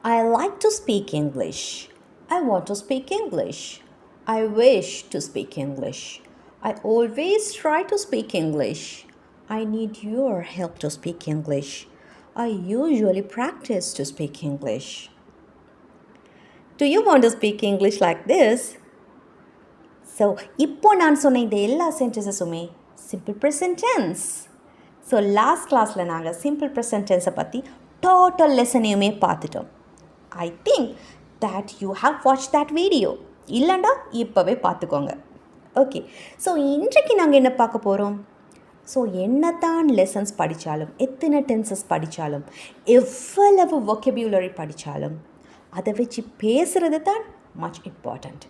I like to speak English. I want to speak English. I wish to speak English. I always try to speak English. I need your help to speak English. I usually practice to speak English. Do you want to speak English like this? So, இப்போ நான் சொன்ன இந்த எல்லா சென்டென்சஸுமே simple present tense. So last கிளாஸில் நாங்கள் simple present டென்ஸை பற்றி டோட்டல் லெசனையுமே பார்த்துட்டோம். I think that you have watch that video. இல்லைண்டா இப்போவே பார்த்துக்கோங்க. ஓகே, ஸோ இன்றைக்கு நாங்கள் என்ன பார்க்க போகிறோம்? ஸோ என்னத்தான் லெசன்ஸ் படித்தாலும், எத்தனை டென்சஸ் படித்தாலும், எவ்வளவு வொக்கபுலரி படித்தாலும் அதை வச்சு பேசுகிறது தான் மச் இம்பார்ட்டண்ட்.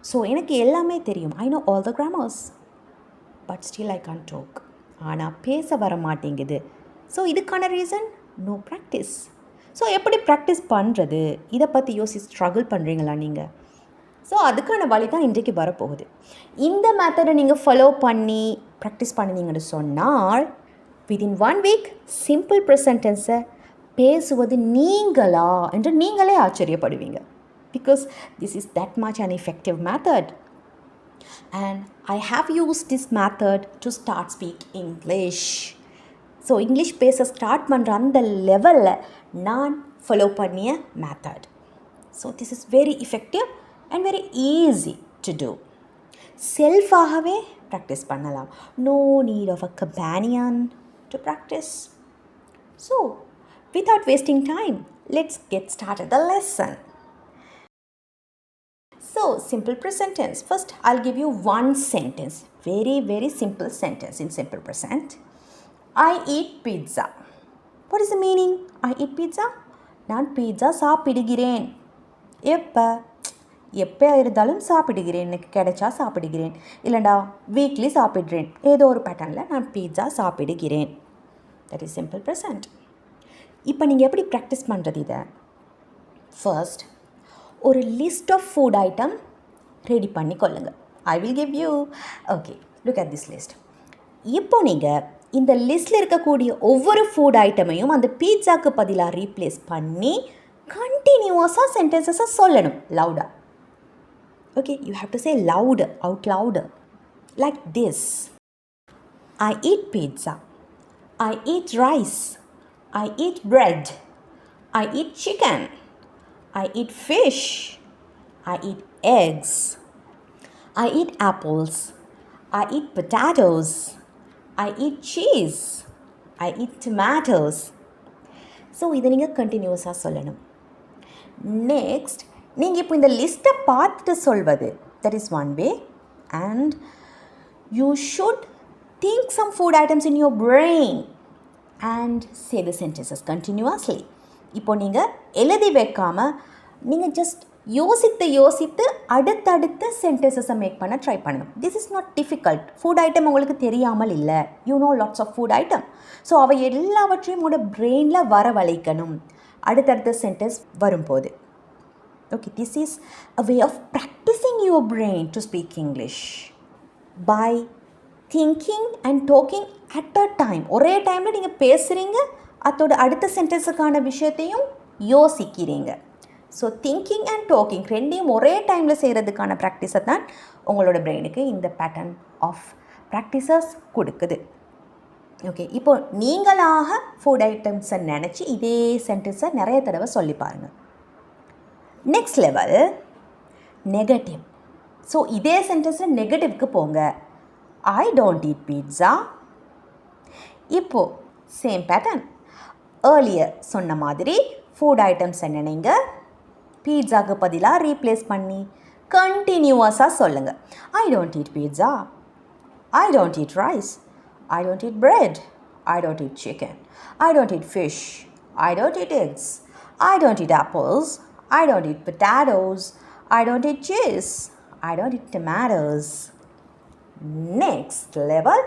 ஸோ எனக்கு எல்லாமே தெரியும், I know all the grammars, but still I can't talk. ஆனால் பேச வர மாட்டேங்குது. ஸோ இதுக்கான ரீசன் நோ ப்ராக்டிஸ். ஸோ எப்படி ப்ராக்டிஸ் பண்ணுறது, இதை பற்றி ஸ்ட்ரகிள் பண்ணுறீங்களா நீங்கள்? ஸோ அதுக்கான வழி தான் இன்றைக்கு வரப்போகுது. இந்த மெத்தடை நீங்கள் ஃபாலோ பண்ணி ப்ராக்டிஸ் பண்ணினீங்கன்னு சொன்னால் வித்தின் 1 வீக் சிம்பிள் ப்ரெசன்ட் டென்ஸை பேசுவது நீங்களா என்று நீங்களே ஆச்சரியப்படுவீங்க. Because this is that much an effective method. And I have used this method to start speak English. So English பேச ஸ்டார்ட் பண்ணுற அந்த லெவலில் நான் ஃபாலோ பண்ணிய method. So this is very effective and very easy to do. செல்ஃபாகவே practice பண்ணலாம். No need of a companion to practice. So without wasting time, let's get started the lesson. So, simple present tense. First, I'll give you one sentence. Very, very simple sentence in simple present. I eat pizza. What is the meaning? I eat pizza? நான் pizza சாப்பிடுகிறேன். எப்போ இருந்தாலும் சாப்பிடுகிறேன். எனக்கு கிடைச்சா சாப்பிடுகிறேன். இல்லைண்டா weekly சாப்பிடுறேன். ஏதோ ஒரு பேட்டர்னில் நான் பீட்சா சாப்பிடுகிறேன். That is simple present. இப்போ நீங்கள் எப்படி ப்ராக்டிஸ் பண்ணுறது இதை? ஃபர்ஸ்ட் ஒரு list of food item ready பண்ணி கொள்ளுங்கள். I will give you. Okay, look at this list. இப்போ நீங்கள் இந்த லிஸ்ட்டில் இருக்கக்கூடிய ஒவ்வொரு ஃபுட் ஐட்டமையும் அந்த பீட்சாக்கு பதிலாக ரீப்ளேஸ் பண்ணி கண்டினியூஸாக சென்டென்சஸை சொல்லணும் லவுடாக. Okay, you have to say loud, out loud, like this. I eat pizza. I eat rice. I eat bread. I eat chicken. I eat fish. I eat eggs. I eat apples. I eat potatoes. I eat cheese. I eat tomatoes. So, இதை நீங்கள் கண்டினியூஸாக சொல்லணும். Next, நீங்கள் இப்போ இந்த லிஸ்ட்டை பார்த்துட்டு சொல்வது, that is one way. And you should think some food items in your brain and say the sentences continuously. இப்போ நீங்கள் எழுதி வைக்காமல் நீங்கள் ஜஸ்ட் யோசித்து அடுத்தடுத்த சென்டென்சஸை மேக் பண்ண ட்ரை பண்ணணும். This is not difficult. Food item உங்களுக்கு தெரியாமல் இல்லை. You know lots of food item. So அவை எல்லாவற்றையும் உங்களோட பிரெயினில் வரவழைக்கணும் அடுத்தடுத்த சென்டென்ஸ் வரும்போது. Okay, this is a way of practising your brain to speak English by thinking and talking at a time. ஒரே டைமில் நீங்கள் பேசுகிறீங்க, அதோட அடுத்த சென்டென்ஸுக்கான விஷயத்தையும் யோசிக்கிறீங்க. ஸோ திங்கிங் அண்ட் டாக்கிங் ரெண்டையும் ஒரே டைமில் செய்கிறதுக்கான ப்ராக்டிஸை தான் உங்களோட பிரெயினுக்கு இந்த பேட்டர்ன் ஆஃப் ப்ராக்டிசஸ் கொடுக்குது. ஓகே, இப்போ நீங்களாக ஃபுட் ஐட்டம்ஸை நினச்சி இதே சென்டென்ஸை நிறைய தடவை சொல்லி பாருங்கள். Next level negative. ஸோ இதே சென்டென்ஸில் நெகட்டிவ்க்கு போங்க. I don't eat pizza. இப்போது சேம் பேட்டர்ன். ஏர்லியர் சொன்ன மாதிரி ஃபுட் ஐட்டம்ஸை நினைங்க, பீட்சாக்கு பதிலாக ரீப்ளேஸ் பண்ணி கண்டினியூவஸாக சொல்லுங்கள். I don't eat pizza. I don't eat rice. I don't eat bread. I don't eat chicken. I don't eat fish. I don't eat eggs. I don't eat apples. I don't eat potatoes. I don't eat cheese. I don't eat tomatoes. Next level,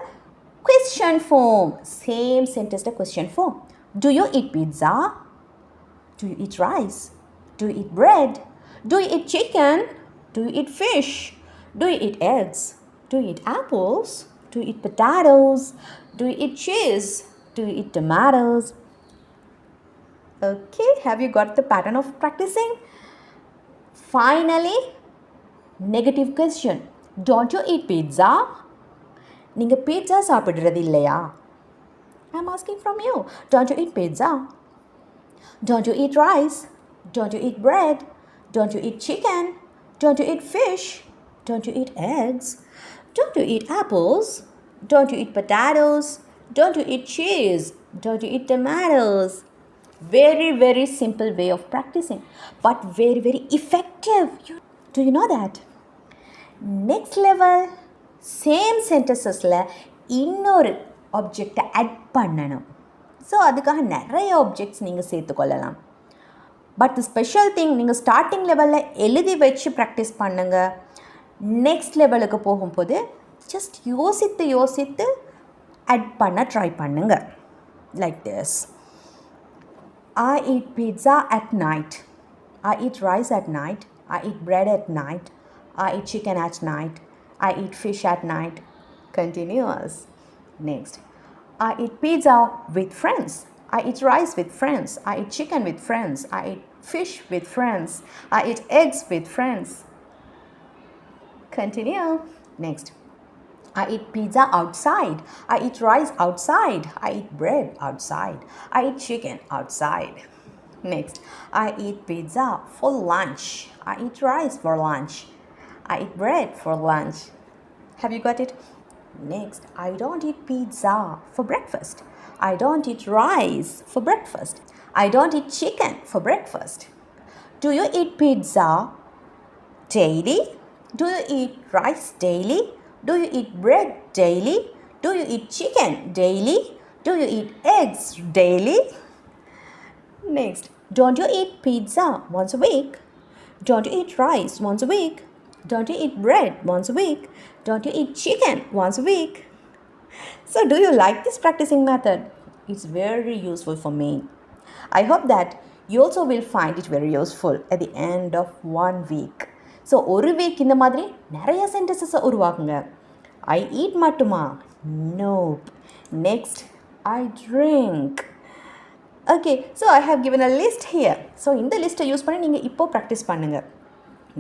question form. Same sentence to question form. Do you eat pizza? Do you eat rice? Do you eat bread? Do you eat chicken? Do you eat fish? Do you eat eggs? Do you eat apples? Do you eat potatoes? Do you eat cheese? Do you eat tomatoes? Okay, have you got the pattern of practicing? Finally, negative question. Don't you eat pizza? நீங்கள் pizza சாப்பிட்றது இல்லையா? I'm asking from you. Don't you eat pizza? Don't you eat rice? Don't you eat bread? Don't you eat chicken? Don't you eat fish? Don't you eat eggs? Don't you eat apples? Don't you eat potatoes? Don't you eat cheese? Don't you eat tomatoes? Very, very simple way of practicing, but very, very effective. Do you know that? Next level, same sentencesல இன்னொரு ஆப்ஜெக்டை add பண்ணணும். So அதுக்காக நிறைய objects நீங்கள் சேர்த்துக்கொள்ளலாம். But special thing, நீங்கள் starting லெவலில் எழுதி வச்சு ப்ராக்டிஸ் பண்ணுங்கள். நெக்ஸ்ட் லெவலுக்கு போகும்போது ஜஸ்ட் யோசித்து ஆட் பண்ண ட்ரை பண்ணுங்கள். Like this. I eat pizza at night. I eat rice at night. I eat bread at night. I eat chicken at night. I eat fish at night. Continuous. Next. I eat pizza with friends. I eat rice with friends. I eat chicken with friends. I eat fish with friends. I eat eggs with friends. Continue. Next. I eat pizza outside. I eat rice outside. I eat bread outside. I eat chicken outside. Next, I eat pizza for lunch. I eat rice for lunch. I eat bread for lunch. Have you got it? Next, I don't eat pizza for breakfast. I don't eat rice for breakfast. I don't eat chicken for breakfast. Do you eat pizza daily? Do you eat rice daily? Do you eat bread daily? Do you eat chicken daily? Do you eat eggs daily? Next, don't you eat pizza once a week? Don't you eat rice once a week? Don't you eat bread once a week? Don't you eat chicken once a week? So do you like this practicing method? It's very useful for me. I hope that you also will find it very useful at the end of 1 week. So ஒரு week இந்த மாதிரி நிறைய சென்டென்சஸை உருவாக்குங்க. I eat மட்டுமா? Nope. Next, I drink. Okay, so I have given a list here. So இந்த லிஸ்ட்டை use பண்ணி நீங்கள் இப்போது ப்ராக்டிஸ் பண்ணுங்கள்.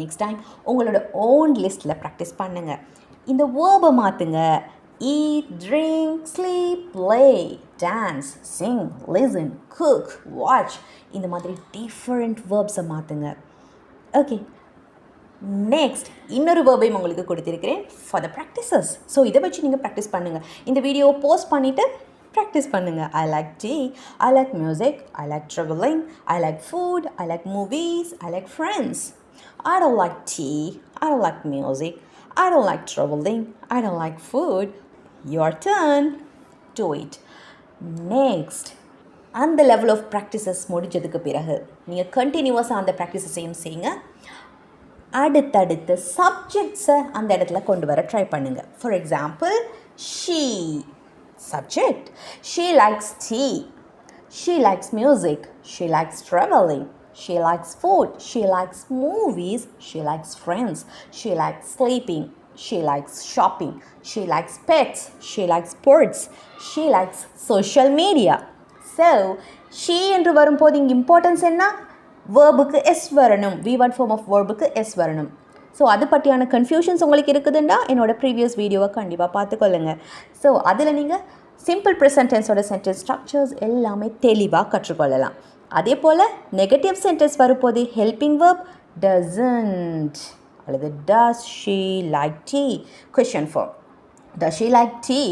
நெக்ஸ்ட் டைம் உங்களோட ஓன் லிஸ்ட்டில் ப்ராக்டிஸ் பண்ணுங்கள். இந்த வேர்பை மாற்றுங்க. eat, drink, sleep, play, dance, sing, listen, cook, watch. இந்த மாதிரி டிஃப்ரெண்ட் வேர்ப்ஸை மாற்றுங்க. ஓகே, நெக்ஸ்ட் இன்னொரு வேர்பையும் உங்களுக்கு கொடுத்துருக்கிறேன் ஃபார் த ப்ராக்டிசஸ். ஸோ இதை வச்சு நீங்கள் ப்ராக்டிஸ் பண்ணுங்கள். இந்த வீடியோவை போஸ்ட் பண்ணிவிட்டு ப்ராக்டிஸ் பண்ணுங்கள். I like tea, I like music, I like travelling, I like food, I like movies, I like friends. I don't like tea, I don't like music, I don't like traveling, I don't like food. Your turn. Do it. Next, அந்த level of practices முடிஞ்சதுக்கு பிறகு நீங்கள் கண்டினியூவஸாக அந்த ப்ராக்டிஸஸையும் செய்யுங்க. அடுத்தடுத்த சப்ஜெக்ட்ஸை அந்த இடத்துல கொண்டு வர ட்ரை பண்ணுங்கள். For example, she subject. She likes tea, she likes music, she likes travelling, she likes food, she likes movies, she likes friends, she likes sleeping, she likes shopping, she likes pets, she likes sports, she likes social media. So she என்று வரும்போது இங்கே importance என்ன? வேர்புக்கு S வரணும். V1 form of வேர்புக்கு S வரணும். So அது பற்றியான confusions உங்களுக்கு இருக்குதுண்டா என்னோடய ப்ரீவியஸ் வீடியோவை கண்டிப்பாக பார்த்துக்கொள்ளுங்க. ஸோ அதில் நீங்கள் சிம்பிள் ப்ரெசன்ட் டென்ஸோட சென்டென்ஸ் ஸ்ட்ரக்சர்ஸ் எல்லாமே தெளிவாக கற்றுக்கொள்ளலாம். அதே போல் நெகட்டிவ் சென்டென்ஸ் வரும்போது ஹெல்பிங் வேர்ப் டசன்ட் அல்லது does she like tea. Question for does she like tea,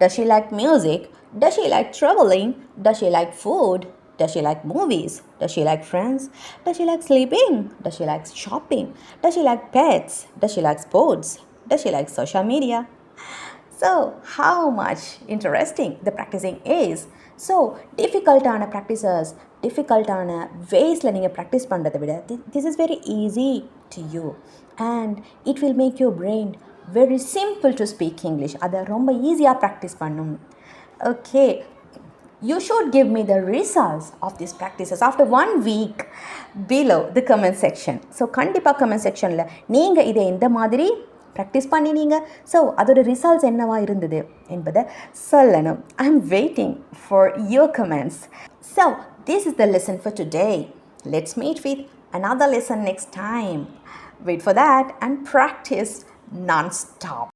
does she like music, does she like travelling, does she like food, does she like movies, does she like friends, does she like sleeping, does she like shopping, does she like pets, does she like sports, does she like social media? So how much interesting the practicing is. So difficult-ஆன practices, difficult-ஆன ways-ல நீங்கள் practice பண்ணுறதை விட this is very easy to you and it will make your brain very simple to speak English. அதை ரொம்ப ஈஸியாக practice பண்ணும். Okay, you should give me the results of these practices after 1 week below the comment section. So கண்டிப்பாக comment sectionல நீங்கள் இதை எந்த மாதிரி practice பண்ணினீங்க, so அதோட ரிசல்ட்ஸ் என்னவா இருந்தது என்பதை சொல்லணும். I am waiting for your comments. So This is the lesson for today. Let's meet with another lesson next time. Wait for that and practice non-stop.